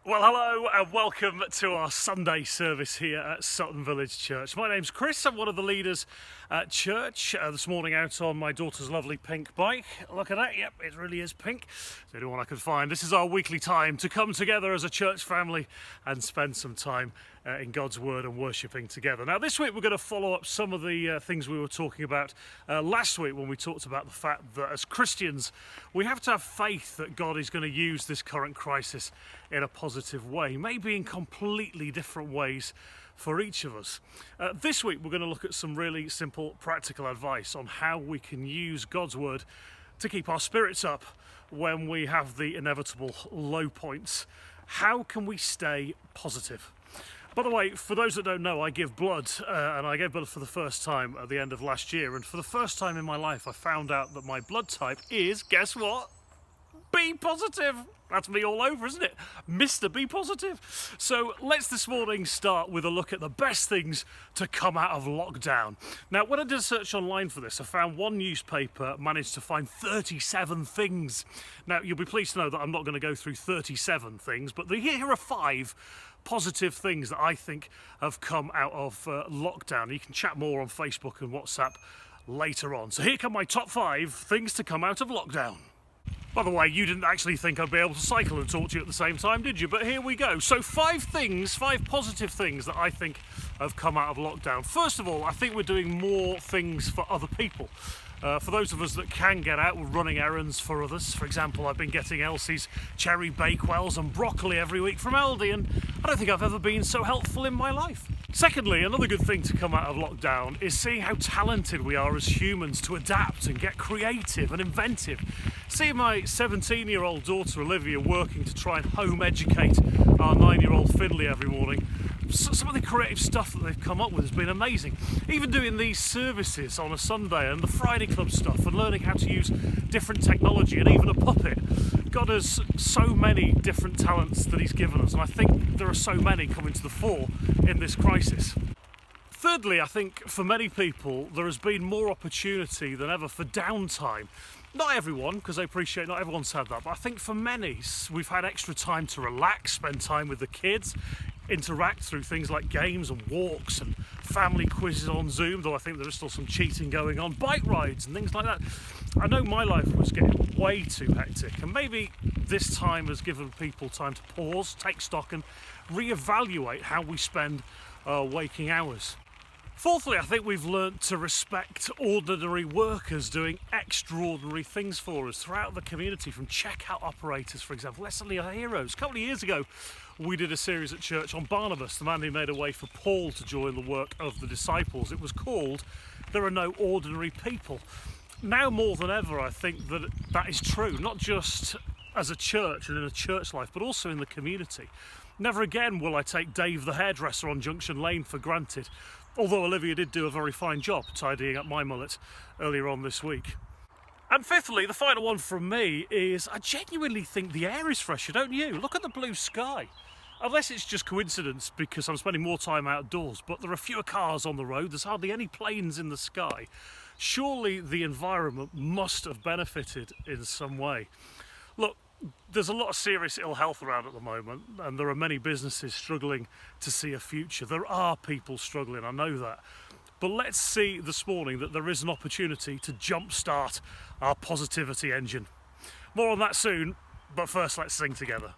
Well, hello and welcome to our Sunday service here at Sutton Village Church. My name's Chris, I'm one of the leaders at church. This morning out on my daughter's lovely pink bike. Look at that, yep, it really is pink. It's the only one I could find. This is our weekly time to come together as a church family and spend some time in God's Word and worshipping together. Now this week we're going to follow up some of the things we were talking about last week when we talked about the fact that as Christians we have to have faith that God is going to use this current crisis in a positive way, maybe in completely different ways for each of us. This week we're going to look at some really simple practical advice on how we can use God's Word to keep our spirits up when we have the inevitable low points. How can we stay positive? By the way, for those that don't know, I give blood, and I gave blood for the first time at the end of last year, and for the first time in my life I found out that my blood type is, guess what? B positive. That's me all over, isn't it? Mr. B positive. So let's this morning start with a look at the best things to come out of lockdown. Now, when I did a search online for this, I found one newspaper managed to find 37 things. Now, you'll be pleased to know that I'm not going to go through 37 things, but here are 5 positive things that I think have come out of lockdown. You can chat more on Facebook and WhatsApp later on. So here come my top 5 things to come out of lockdown. By the way, you didn't actually think I'd be able to cycle and talk to you at the same time, did you? But here we go. So 5 positive things that I think have come out of lockdown. First of all, I think we're doing more things for other people. For those of us that can get out, we're running errands for others. For example, I've been getting Elsie's cherry bakewells and broccoli every week from Aldi, and I don't think I've ever been so helpful in my life. Secondly, another good thing to come out of lockdown is seeing how talented we are as humans to adapt and get creative and inventive. See my 17-year-old daughter Olivia working to try and home educate our 9-year-old Finley every morning. Some of the creative stuff that they've come up with has been amazing. Even doing these services on a Sunday and the Friday Club stuff and learning how to use different technology and even a puppet. God has so many different talents that he's given us, and I think there are so many coming to the fore in this crisis. Thirdly, I think for many people there has been more opportunity than ever for downtime. Not everyone, because I appreciate not everyone's had that, but I think for many we've had extra time to relax, spend time with the kids, interact through things like games and walks and family quizzes on Zoom, though I think there is still some cheating going on, bike rides and things like that. I know my life was getting way too hectic, and maybe this time has given people time to pause, take stock and reevaluate how we spend our waking hours. Fourthly, I think we've learnt to respect ordinary workers doing extraordinary things for us throughout the community, from checkout operators, for example. They're suddenly our heroes. A couple of years ago, we did a series at church on Barnabas, the man who made a way for Paul to join the work of the disciples. It was called "There Are No Ordinary People." Now more than ever, I think that is true, not just as a church and in a church life, but also in the community. Never again will I take Dave the hairdresser on Junction Lane for granted, although Olivia did do a very fine job tidying up my mullet earlier on this week. And fifthly, the final one from me is I genuinely think the air is fresher, don't you? Look at the blue sky. Unless it's just coincidence because I'm spending more time outdoors, but there are fewer cars on the road, there's hardly any planes in the sky. Surely the environment must have benefited in some way. Look, there's a lot of serious ill health around at the moment, and there are many businesses struggling to see a future. There are people struggling, I know that. But let's see this morning that there is an opportunity to jumpstart our positivity engine. More on that soon, but first let's sing together.